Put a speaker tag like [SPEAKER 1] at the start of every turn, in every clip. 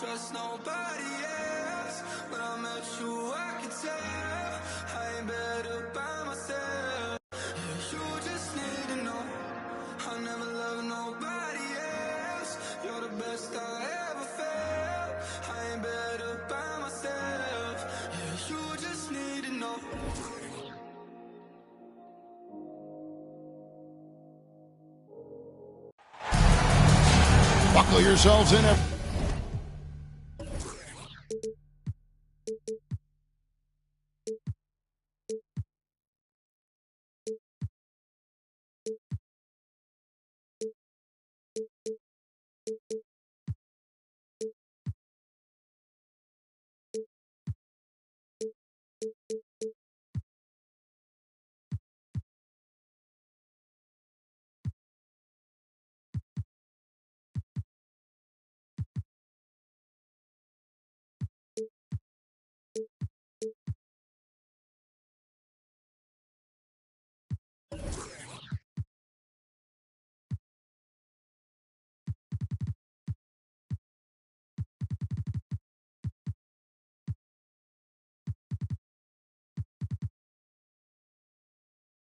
[SPEAKER 1] trust nobody else. When I met you, I could tell I ain't better by myself. Yeah, you just need to know I'll never love nobody else. You're the best I ever felt. I ain't better by myself. Yeah, you just need to know.
[SPEAKER 2] Buckle yourselves in.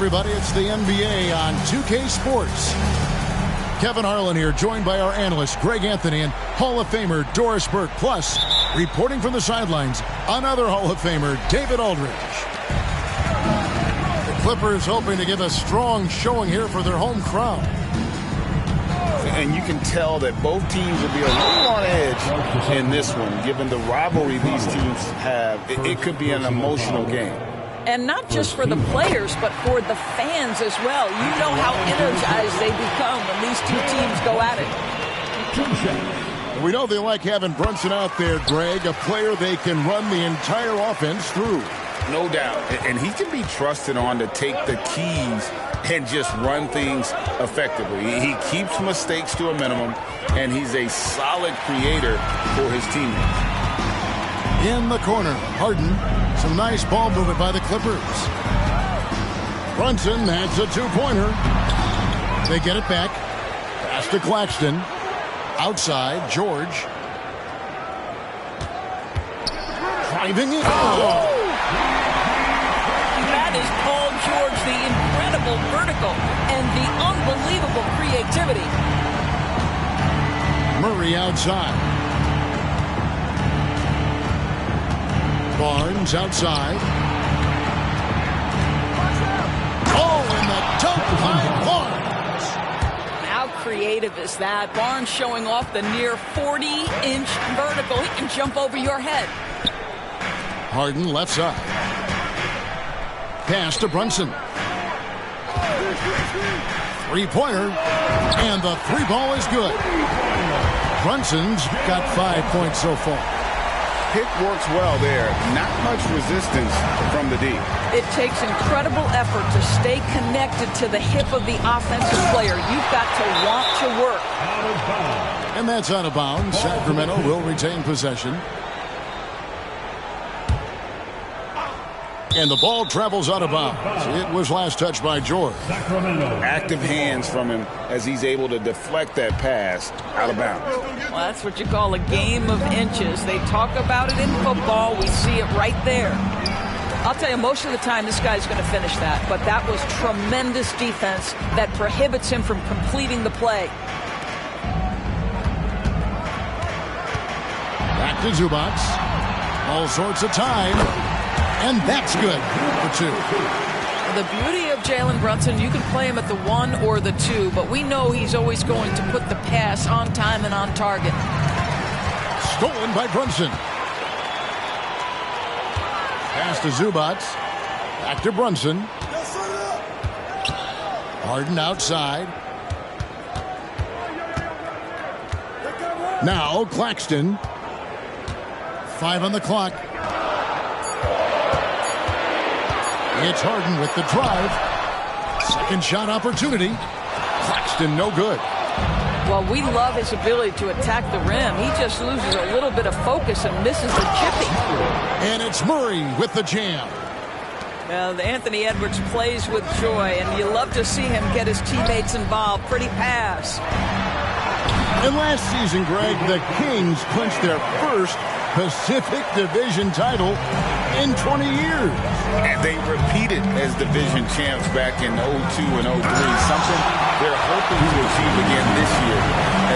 [SPEAKER 2] Everybody, it's the NBA on 2K Sports. Kevin Harlan here, joined by our analyst, Greg Anthony, and Hall of Famer Doris Burke. Plus, reporting from the sidelines, another Hall of Famer, David Aldridge. The Clippers hoping to give a strong showing here for their home crowd.
[SPEAKER 3] And you can tell that both teams will be a little on edge in this one, given the rivalry these teams have. It could be an emotional game.
[SPEAKER 4] And not just for the players, but for the fans as well. You know how energized they become when these two teams go at it.
[SPEAKER 2] We know they like having Brunson out there, Greg, a player they can run the entire offense through.
[SPEAKER 3] No doubt. And he can be trusted on to take the keys and just run things effectively. He keeps mistakes to a minimum, and he's a solid creator for his teammates.
[SPEAKER 2] In the corner, Harden. Some nice ball movement by the Clippers. Brunson adds a two-pointer. They get it back. Pass to Claxton. Outside, George. Driving it. Oh!
[SPEAKER 4] That is Paul George, the incredible vertical and the unbelievable creativity.
[SPEAKER 2] Murray outside. Barnes outside. Oh, and the dunk by Barnes.
[SPEAKER 4] How creative is that? Barnes showing off the near 40-inch vertical. He can jump over your head.
[SPEAKER 2] Harden left side. Pass to Brunson. Three-pointer. And the three ball is good. Brunson's got 5 points so far.
[SPEAKER 3] Pick works well there. Not much resistance from the D.
[SPEAKER 4] It takes incredible effort to stay connected to the hip of the offensive player. You've got to want to work.
[SPEAKER 2] And that's out of bounds. Sacramento will retain possession. And the ball travels out of bounds. It was last touched by George.
[SPEAKER 3] Active hands from him as he's able to deflect that pass out of bounds.
[SPEAKER 4] Well, that's what you call a game of inches. They talk about it in football. We see it right there. I'll tell you, most of the time this guy's going to finish that. But that was tremendous defense that prohibits him from completing the play.
[SPEAKER 2] Back to Zubac. All sorts of time. And that's good for two.
[SPEAKER 4] The beauty of Jalen Brunson, you can play him at the 1 or the 2, but we know he's always going to put the pass on time and on target.
[SPEAKER 2] Stolen by Brunson. Pass to Zubac. Back to Brunson. Harden outside. Now Claxton. 5 on the clock. It's Harden with the drive. Second shot opportunity. Claxton no good.
[SPEAKER 4] Well, we love his ability to attack the rim. He just loses a little bit of focus and misses the chipping.
[SPEAKER 2] And it's Murray with the jam.
[SPEAKER 4] Well, Anthony Edwards plays with joy, and you love to see him get his teammates involved. Pretty pass.
[SPEAKER 2] And last season, Greg, the Kings clinched their first Pacific Division title in 20 years.
[SPEAKER 3] And they repeated as division champs back in 02 and 03, something they're hoping to achieve again this year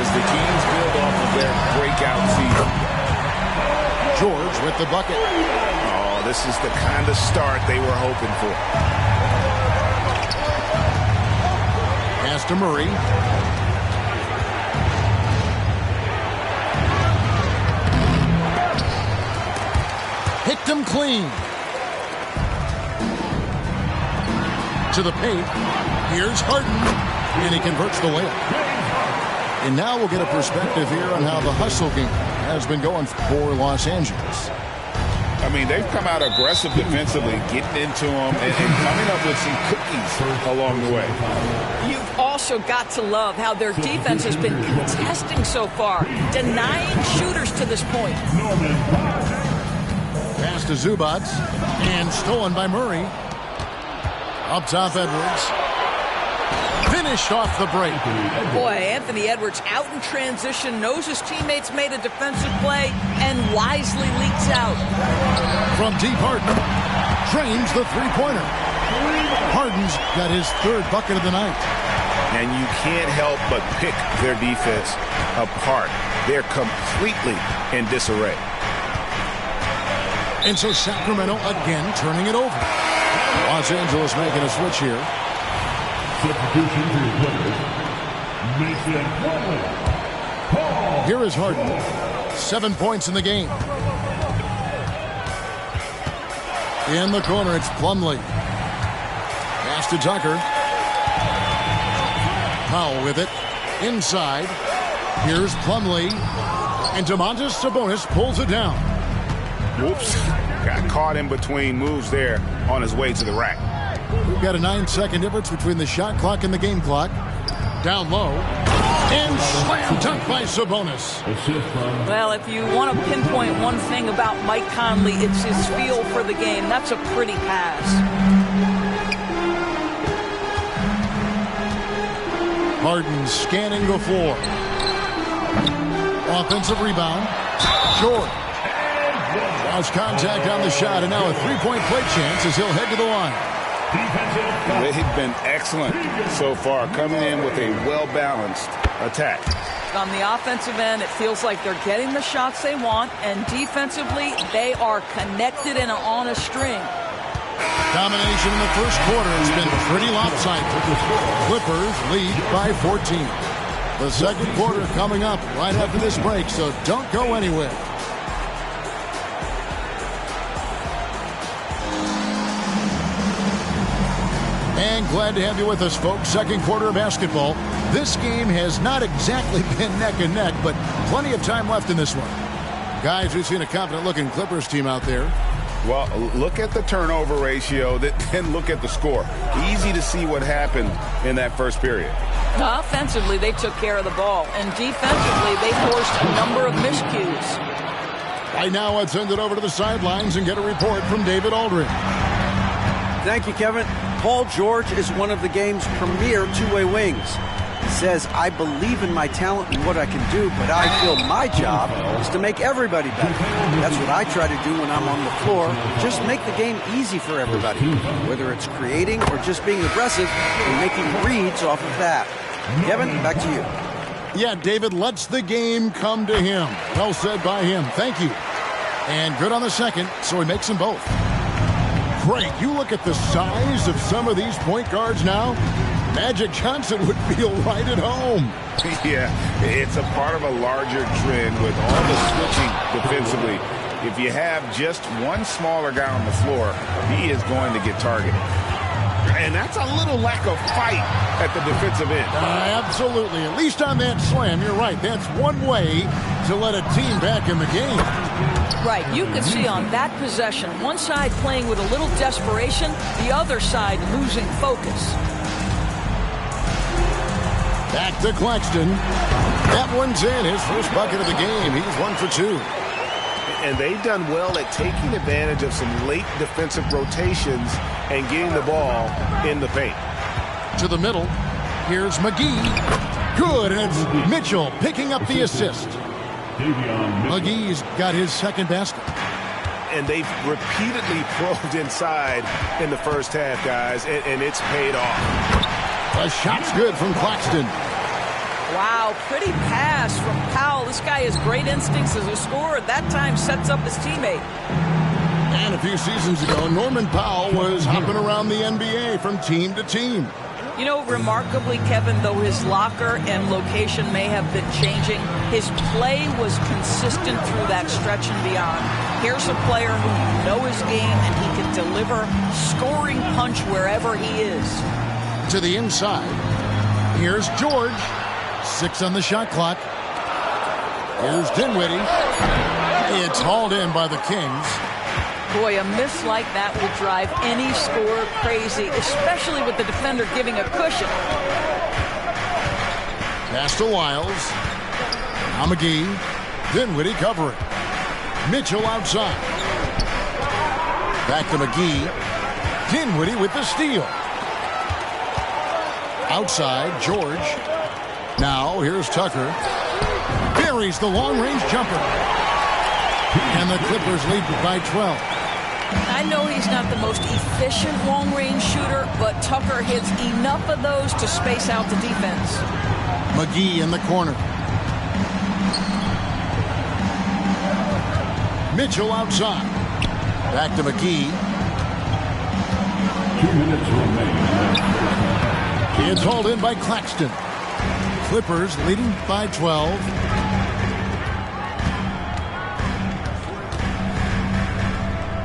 [SPEAKER 3] as the Kings build off of their breakout season.
[SPEAKER 2] George with the bucket.
[SPEAKER 5] Oh, this is the kind of start they were hoping for.
[SPEAKER 2] Pass to Murray. Hit them clean. To the paint. Here's Harden. And he converts the layup. And now we'll get a perspective here on how the hustle game has been going for Los Angeles.
[SPEAKER 3] I mean, they've come out aggressive defensively, getting into them and coming up with some cookies along the way.
[SPEAKER 4] You've also got to love how their defense has been contesting so far, denying shooters to this point.
[SPEAKER 2] Pass to Zubac, and stolen by Murray. Up top, Edwards. Finished off the break.
[SPEAKER 4] Boy, Anthony Edwards out in transition, knows his teammates made a defensive play, and wisely leaks out.
[SPEAKER 2] From deep, Harden trains the three-pointer. Harden's got his third bucket of the night.
[SPEAKER 5] And you can't help but pick their defense apart. They're completely in disarray.
[SPEAKER 2] And so Sacramento again turning it over. Los Angeles making a switch here.
[SPEAKER 6] Substitution for the players. Mason Plumlee.
[SPEAKER 2] Here is Harden. 7 points in the game. In the corner, it's Plumlee. Pass to Tucker. Powell with it. Inside. Here's Plumlee. And Domantas Sabonis pulls it down.
[SPEAKER 5] Whoops. Got caught in between moves there on his way to the rack.
[SPEAKER 2] We've got a 9-second difference between the shot clock and the game clock. Down low. And slam dunk by Sabonis.
[SPEAKER 4] Well, if you want to pinpoint one thing about Mike Conley, it's his feel for the game. That's a pretty pass.
[SPEAKER 2] Harden scanning the floor. Offensive rebound. Short. Lost contact on the shot, and now a three-point play chance as he'll head to the line.
[SPEAKER 3] They've been excellent so far, coming in with a well-balanced attack.
[SPEAKER 4] On the offensive end, it feels like they're getting the shots they want, and defensively, they are connected and on a string.
[SPEAKER 2] Domination in the first quarter has been pretty lopsided. Clippers lead by 14. The second quarter coming up right after this break, so don't go anywhere. And glad to have you with us, folks. Second quarter of basketball. This game has not exactly been neck and neck, but plenty of time left in this one. Guys, we've seen a confident-looking Clippers team out there.
[SPEAKER 3] Well, look at the turnover ratio, then look at the score. Easy to see what happened in that first period.
[SPEAKER 4] Offensively, they took care of the ball, and defensively, they forced a number of miscues.
[SPEAKER 2] Right now, let's send it over to the sidelines and get a report from David Aldridge.
[SPEAKER 7] Thank you, Kevin. Paul George is one of the game's premier two-way wings. He says, I believe in my talent and what I can do, but I feel my job is to make everybody better. That's what I try to do when I'm on the floor. Just make the game easy for everybody, whether it's creating or just being aggressive and making reads off of that. Kevin, back to you.
[SPEAKER 2] Yeah, David lets the game come to him. Well said by him. Thank you. And good on the second, so he makes them both. Greg, you look at the size of some of these point guards now. Magic Johnson would feel right at home.
[SPEAKER 3] Yeah, it's a part of a larger trend with all the switching defensively. If you have just one smaller guy on the floor, he is going to get targeted. And that's a little lack of fight at the defensive end.
[SPEAKER 2] Absolutely. At least on that slam, you're right. That's one way to let a team back in the game.
[SPEAKER 4] Right. You could see on that possession, one side playing with a little desperation, the other side losing focus.
[SPEAKER 2] Back to Claxton. That one's in. His first bucket of the game. He's 1 for 2.
[SPEAKER 5] And they've done well at taking advantage of some late defensive rotations and getting the ball in the paint.
[SPEAKER 2] To the middle. Here's McGee. Good, and it's Mitchell picking up the assist. McGee's got his second basket.
[SPEAKER 5] And they've repeatedly probed inside in the first half, guys, and it's paid off.
[SPEAKER 2] The shot's good from Claxton.
[SPEAKER 4] Wow, pretty pass from Powell. This guy has great instincts as a scorer. At that time, sets up his teammate.
[SPEAKER 2] And a few seasons ago, Norman Powell was hopping around the NBA from team to team.
[SPEAKER 4] You know, remarkably, Kevin, though his locker and location may have been changing, his play was consistent through that stretch and beyond. Here's a player who you know his game, and he can deliver scoring punch wherever he is.
[SPEAKER 2] To the inside. Here's George. 6 on the shot clock. Here's Dinwiddie. It's hauled in by the Kings.
[SPEAKER 4] Boy, a miss like that will drive any scorer crazy, especially with the defender giving a cushion.
[SPEAKER 2] Pass to Wiles. Now McGee. Dinwiddie covering. Mitchell outside. Back to McGee. Dinwiddie with the steal. Outside, George. Now, here's Tucker. Buries the long-range jumper. And the Clippers lead by 12.
[SPEAKER 4] I know he's not the most efficient long-range shooter, but Tucker hits enough of those to space out the defense.
[SPEAKER 2] McGee in the corner. Mitchell outside. Back to McGee.
[SPEAKER 6] 2 minutes remaining.
[SPEAKER 2] It's hauled in by Claxton. Clippers leading by 12.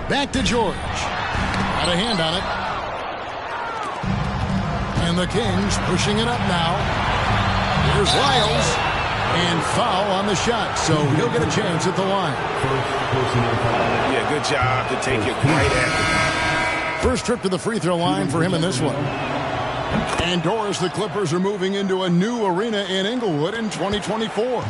[SPEAKER 2] Back to George. Got a hand on it. And the Kings pushing it up now. Here's Wiles. And foul on the shot, so he'll get a chance at the line.
[SPEAKER 5] Yeah, good job to take it right at
[SPEAKER 2] First trip to the free throw line for him in this one. And Doris, the Clippers are moving into a new arena in Inglewood in 2024.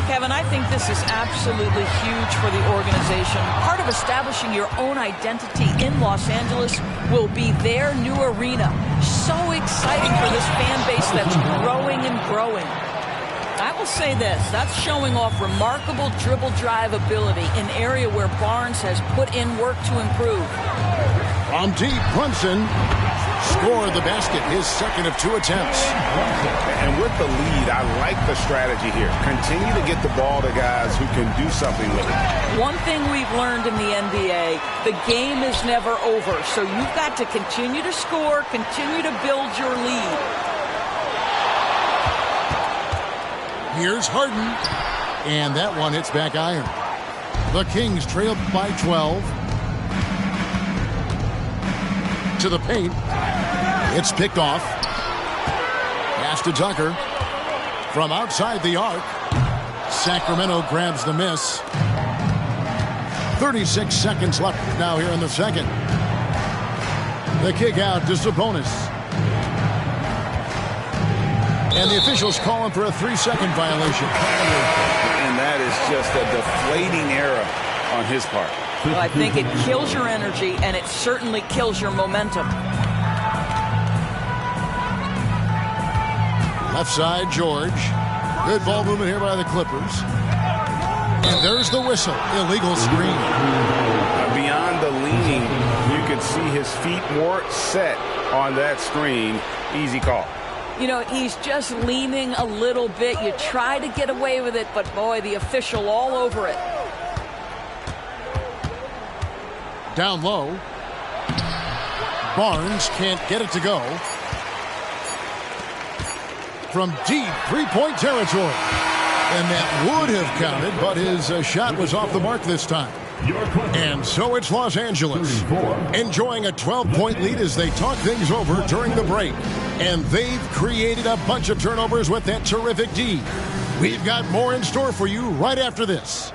[SPEAKER 4] Kevin, I think this is absolutely huge for the organization. Part of establishing your own identity in Los Angeles will be their new arena. So exciting for this fan base that's growing and growing. I will say this, that's showing off remarkable dribble drive ability, an area where Barnes has put in work to improve.
[SPEAKER 2] From deep, Brunson scored the basket, his second of 2 attempts.
[SPEAKER 5] And with the lead, I like the strategy here. Continue to get the ball to guys who can do something with it.
[SPEAKER 4] One thing we've learned in the NBA, the game is never over, so you've got to continue to score, continue to build your lead.
[SPEAKER 2] Here's Harden, and that one hits back iron. The Kings trail by 12. To the paint. It's picked off. Pass to Tucker. From outside the arc. Sacramento grabs the miss. 36 seconds left now here in the second. The kick out to Sabonis. And the officials calling for a 3-second violation.
[SPEAKER 3] And that is just a deflating error on his part.
[SPEAKER 4] Well, I think it kills your energy, and it certainly kills your momentum.
[SPEAKER 2] Left side, George. Good ball movement here by the Clippers. And there's the whistle. Illegal screen.
[SPEAKER 5] Beyond the leaning, you can see his feet more set on that screen. Easy call.
[SPEAKER 4] You know, he's just leaning a little bit. You try to get away with it, but boy, the official all over it.
[SPEAKER 2] Down low. Barnes can't get it to go. From deep three-point territory. And that would have counted, but his shot was off the mark this time. And so it's Los Angeles, enjoying a 12-point lead as they talk things over during the break. And they've created a bunch of turnovers with that terrific D. We've got more in store for you right after this.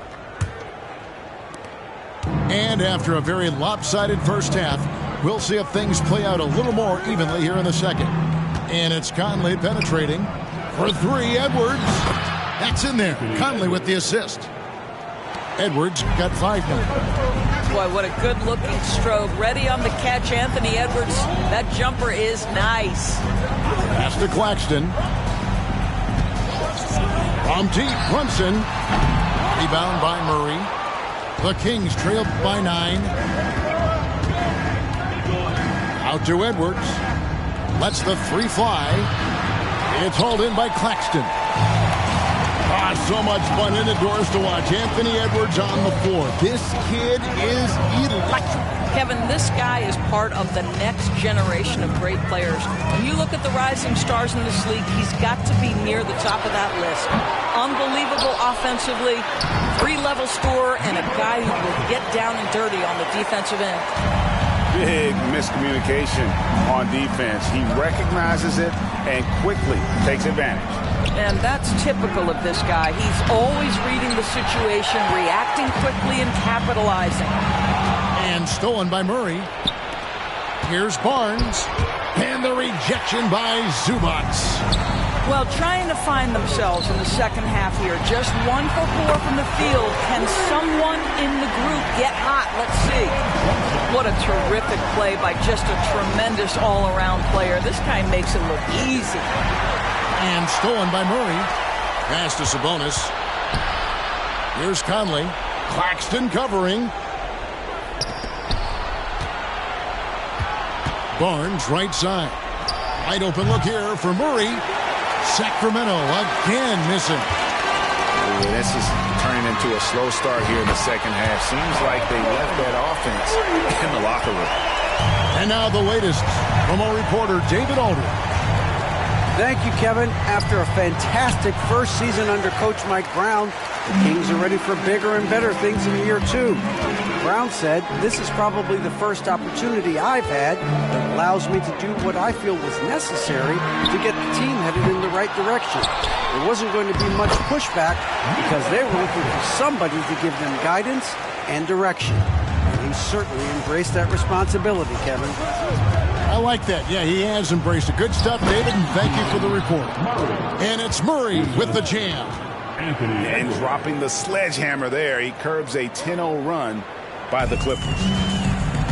[SPEAKER 2] And after a very lopsided first half, we'll see if things play out a little more evenly here in the second. And it's Conley penetrating for 3, Edwards. That's in there. Conley with the assist. Edwards got 5 now.
[SPEAKER 4] Boy, what a good-looking stroke. Ready on the catch, Anthony Edwards. That jumper is nice.
[SPEAKER 2] Pass to Claxton. From deep, Brunson. Rebound by Murray. The Kings trail by 9. Out to Edwards. Lets the 3 fly. It's hauled in by Claxton. So much fun indoors to watch. Anthony Edwards on the floor. This kid is electric.
[SPEAKER 4] Kevin, this guy is part of the next generation of great players. When you look at the rising stars in this league, he's got to be near the top of that list. Unbelievable offensively, 3-level scorer, and a guy who will get down and dirty on the defensive end.
[SPEAKER 3] Big miscommunication on defense. He recognizes it and quickly takes advantage.
[SPEAKER 4] And that's typical of this guy. He's always reading the situation, reacting quickly, and capitalizing.
[SPEAKER 2] And stolen by Murray. Here's Barnes. And the rejection by Zubac.
[SPEAKER 4] Well, trying to find themselves in the second half here. Just 1 for 4 from the field. Can someone in the group get hot? Let's see. What a terrific play by just a tremendous all-around player. This guy makes it look easy.
[SPEAKER 2] And stolen by Murray. Pass to Sabonis. Here's Conley. Claxton covering. Barnes right side. Wide open look here for Murray. Sacramento again missing.
[SPEAKER 3] This is turning into a slow start here in the second half. Seems like they left that offense in the locker room.
[SPEAKER 2] And now the latest from our reporter David Aldridge.
[SPEAKER 7] Thank you, Kevin. After a fantastic first season under Coach Mike Brown, the Kings are ready for bigger and better things in year 2. Brown said, "This is probably the first opportunity I've had that allows me to do what I feel was necessary to get the team headed in the right direction. There wasn't going to be much pushback because they were looking for somebody to give them guidance and direction." And he certainly embraced that responsibility, Kevin.
[SPEAKER 2] I like that. Yeah, he has embraced it. Good stuff, David, and thank you for the report. And it's Murray with the jam.
[SPEAKER 3] And dropping the sledgehammer there. He curbs a 10-0 run by the Clippers.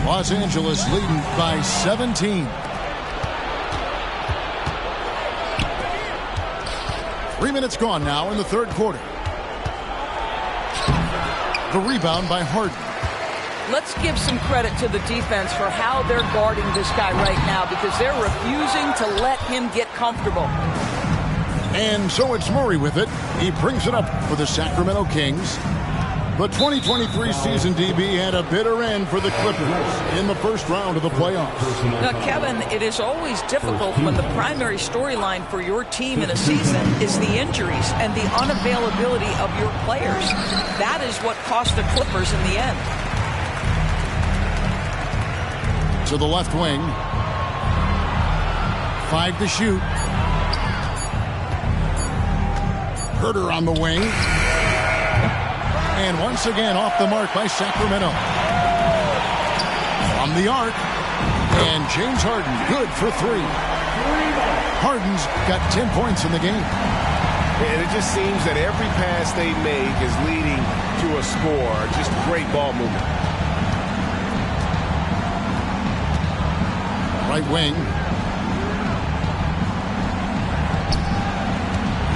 [SPEAKER 2] Los Angeles leading by 17. 3 minutes gone now in the third quarter. The rebound by Harden.
[SPEAKER 4] Let's give some credit to the defense for how they're guarding this guy right now because they're refusing to let him get comfortable.
[SPEAKER 2] And so it's Murray with it. He brings it up for the Sacramento Kings. The 2023 season, DB, had a bitter end for the Clippers in the first round of the playoffs.
[SPEAKER 4] Now, Kevin, it is always difficult when the primary storyline for your team in a season is the injuries and the unavailability of your players. That is what cost the Clippers in the end.
[SPEAKER 2] To the left wing. 5 to shoot. Herter on the wing. And once again off the mark by Sacramento. From the arc. And James Harden good for 3. Harden's got 10 points in the game.
[SPEAKER 5] And it just seems that every pass they make is leading to a score. Just great ball movement.
[SPEAKER 2] Right wing.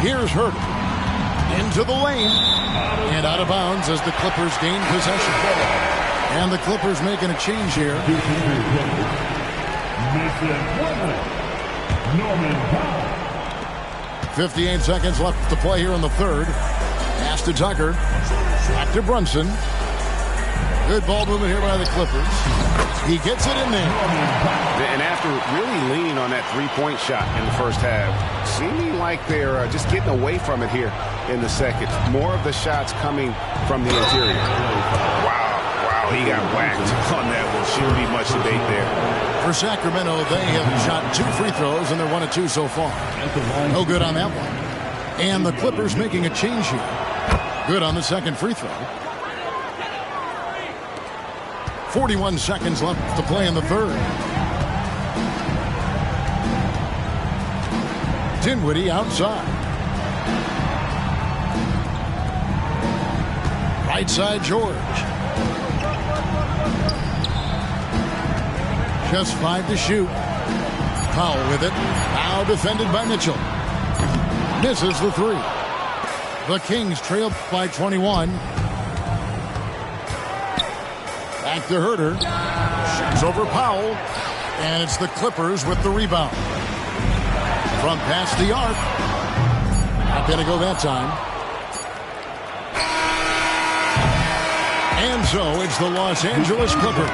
[SPEAKER 2] Here's Herter. Into the lane. And out of bounds as the Clippers gain possession. And the Clippers making a change here. 58 seconds left to play here in the third. Pass to Tucker. Back to Brunson. Good ball movement here by the Clippers. He gets it in there.
[SPEAKER 5] And after really leaning on that three-point shot in the first half, seeming like they're just getting away from it here in the second. More of the shots coming from the interior. Wow, he got whacked on that one. Shouldn't be much debate there.
[SPEAKER 2] For Sacramento, they have shot 2 free throws, and they're 1 of 2 so far. No good on that one. And the Clippers making a change here. Good on the second free throw. 41 seconds left to play in the third. Dinwiddie outside. Right side, George. Just 5 to shoot. Powell with it. Now defended by Mitchell. Misses the 3. The Kings trail by 21. Back to Herter. Shoots over Powell. And it's the Clippers with the rebound. From past the arc. Not going to go that time. And so it's the Los Angeles Clippers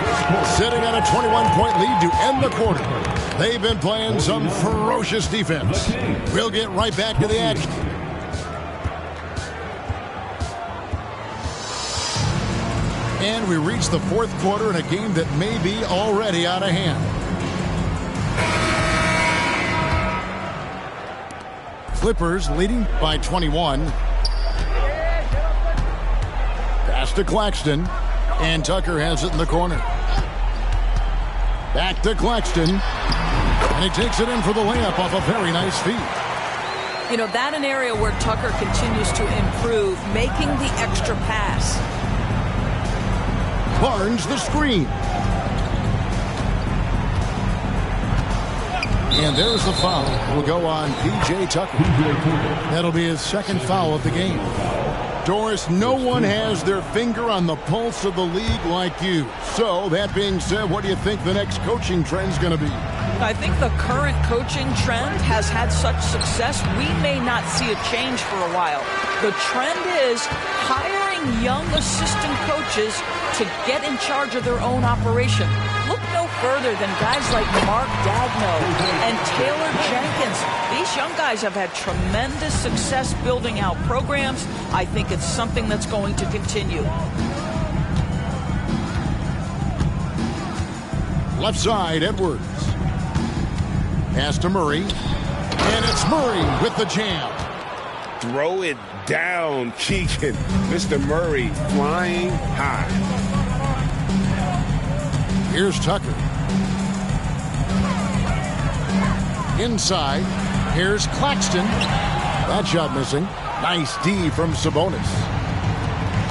[SPEAKER 2] sitting on a 21-point lead to end the quarter. They've been playing some ferocious defense. We'll get right back to the action. And we reach the fourth quarter in a game that may be already out of hand. Clippers leading by 21. Pass to Claxton. And Tucker has it in the corner. Back to Claxton. And he takes it in for the layup off a very nice feed.
[SPEAKER 4] You know, that's an area where Tucker continues to improve, making the extra pass.
[SPEAKER 2] Barnes the screen. And there's the foul. Will go on P.J. Tucker. That'll be his second foul of the game. Doris, no one has their finger on the pulse of the league like you. So, that being said, what do you think the next coaching trend's going to be?
[SPEAKER 4] I think the current coaching trend has had such success, we may not see a change for a while. The trend is hiring young assistant coaches to get in charge of their own operation. Look no further than guys like Mark Dagno and Taylor Jenkins. These young guys have had tremendous success building out programs. I think it's something that's going to continue.
[SPEAKER 2] Left side, Edwards. Pass to Murray. And it's Murray with the jam.
[SPEAKER 5] Throw it down, Keegan. Mr. Murray flying high.
[SPEAKER 2] Here's Tucker. Inside. Here's Claxton. That shot missing. Nice D from Sabonis.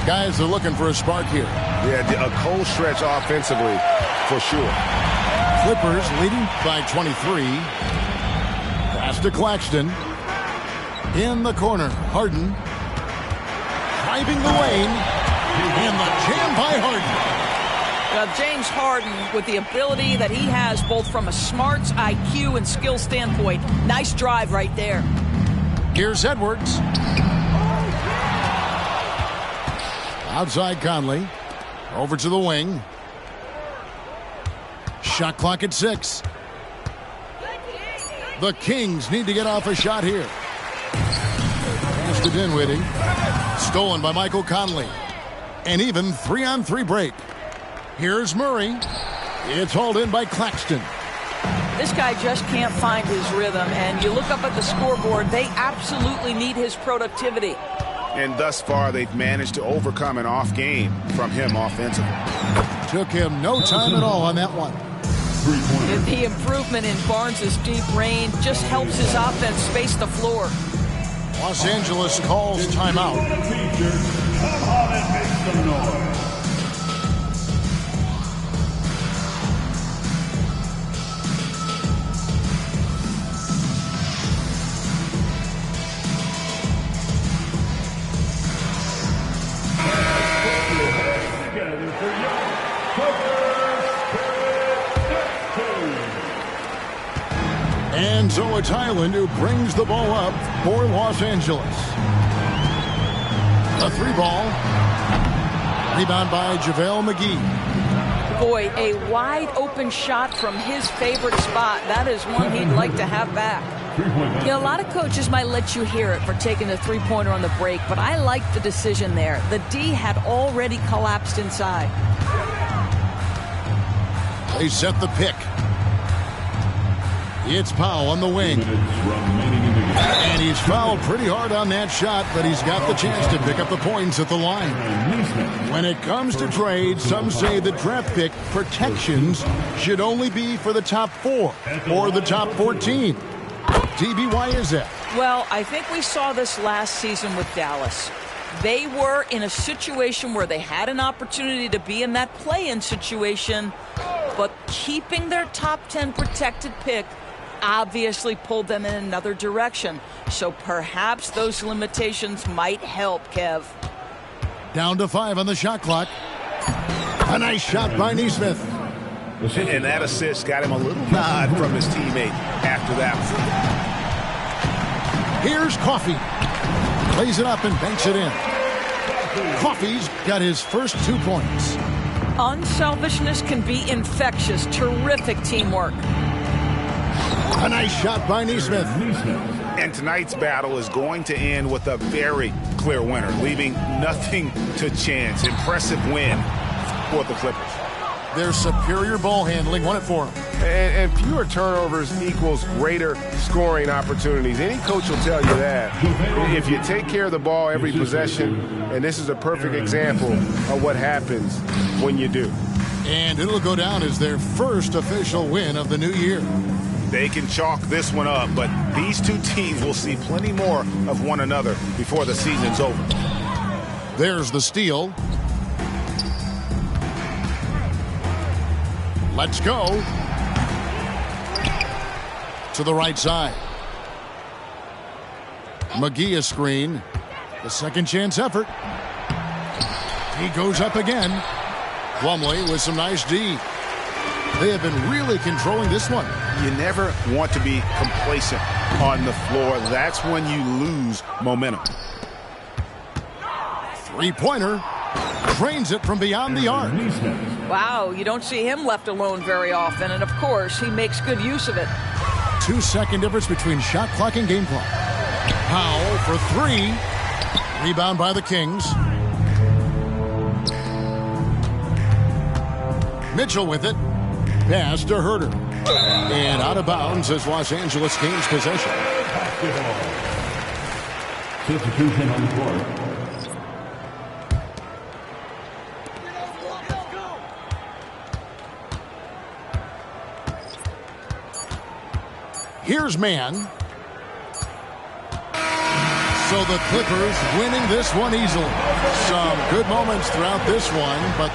[SPEAKER 2] Guys are looking for a spark here.
[SPEAKER 5] Yeah, a cold stretch offensively for sure.
[SPEAKER 2] Clippers leading by 23. Pass to Claxton. In the corner, Harden. Driving the lane. And the jam by Harden.
[SPEAKER 4] Now, James Harden, with the ability that he has both from a smarts, IQ, and skill standpoint, nice drive right there.
[SPEAKER 2] Here's Edwards. Outside Conley. Over to the wing. Shot clock at 6. The Kings need to get off a shot here. Pass to Dinwiddie. Stolen by Michael Conley. And even 3-on-3 break. Here's Murray. It's hauled in by Claxton.
[SPEAKER 4] This guy just can't find his rhythm, and you look up at the scoreboard, they absolutely need his productivity.
[SPEAKER 5] And thus far, they've managed to overcome an off game from him offensively.
[SPEAKER 2] Took him no time at all on that one.
[SPEAKER 4] The improvement in Barnes' deep range just helps his offense space the floor.
[SPEAKER 2] Los Angeles calls timeout.
[SPEAKER 6] Come on and make some noise.
[SPEAKER 2] And so it's Highland who brings the ball up for Los Angeles. A 3-ball. Rebound by JaVale McGee.
[SPEAKER 4] Boy, a wide open shot from his favorite spot. That is one he'd like to have back. You know, a lot of coaches might let you hear it for taking a three-pointer on the break, but I like the decision there. The D had already collapsed inside.
[SPEAKER 2] They set the pick. It's Powell on the wing. And he's fouled pretty hard on that shot, but he's got the chance to pick up the points at the line. When it comes to trades, some say the draft pick protections should only be for the top 4 or the top 14. TB, why is that?
[SPEAKER 4] Well, I think we saw this last season with Dallas. They were in a situation where they had an opportunity to be in that play-in situation, but keeping their top 10 protected pick obviously pulled them in another direction. So perhaps those limitations might help, Kev.
[SPEAKER 2] Down to 5 on the shot clock. A nice shot by Neesmith.
[SPEAKER 5] And that assist got him a little nod from his teammate after that.
[SPEAKER 2] Here's Coffey. Plays it up and banks it in. Coffey's got his first 2 points.
[SPEAKER 4] Unselfishness can be infectious. Terrific teamwork.
[SPEAKER 2] A nice shot by Neesmith.
[SPEAKER 3] And tonight's battle is going to end with a very clear winner, leaving nothing to chance. Impressive win for the Clippers.
[SPEAKER 2] Their superior ball handling won it for them.
[SPEAKER 5] And fewer turnovers equals greater scoring opportunities. Any coach will tell you that. If you take care of the ball every possession, and this is a perfect example of what happens when you do.
[SPEAKER 2] And it'll go down as their first official win of the new year.
[SPEAKER 3] They can chalk this one up, but these two teams will see plenty more of one another before the season's over.
[SPEAKER 2] There's the steal. Let's go. To the right side. McGee a screen. The second chance effort. He goes up again. Plumlee with some nice D. They have been really controlling this one.
[SPEAKER 3] You never want to be complacent on the floor. That's when you lose momentum.
[SPEAKER 2] Three-pointer. Drains it from beyond the arc.
[SPEAKER 4] Wow, you don't see him left alone very often, and of course, he makes good use of it.
[SPEAKER 2] 2-second difference between shot clock and game clock. Powell for 3. Rebound by the Kings. Mitchell with it. Pass to Herter. And out of bounds as Los Angeles gains possession.
[SPEAKER 6] Substitution on the court.
[SPEAKER 2] Here's Mann. So the Clippers winning this one easily. Some good moments throughout this one, but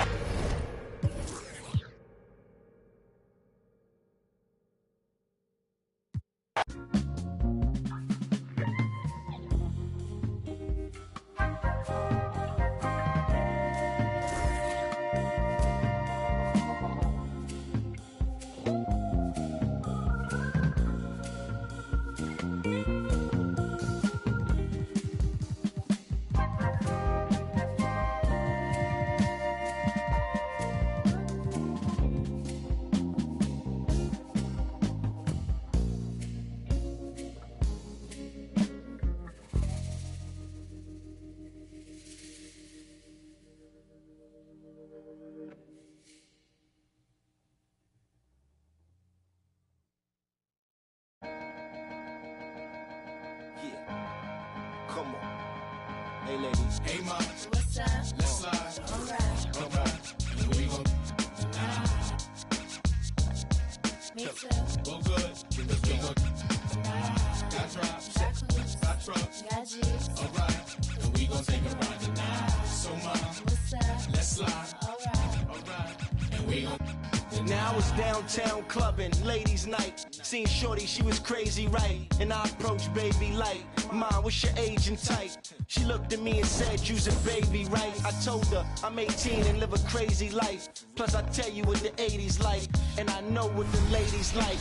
[SPEAKER 8] Come on. Hey, ladies. Hey, ma. What's up? Let's slide. All right. All right. Here we go. Me too. Go good. Let's go. Got drops. Got trucks. Got G's. All right. And we gon' take a ride tonight. So, ma. What's up? Let's slide. All right. All right. And we gon'. Now it's downtown clubbing, ladies' night. Seen shorty, she was crazy, right? And I approached baby like, Mom, what's your age and type? She looked at me and said, you's a baby, right? I told her I'm 18 and live a crazy life. Plus I tell you what the 80s like, and I know what the ladies like.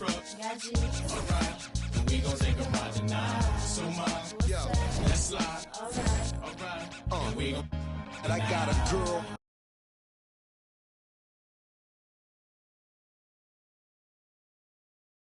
[SPEAKER 8] Alright, and we gon' take a ride tonight. So, mom, yo, let's slide. Alright, and we gon'. And I got a girl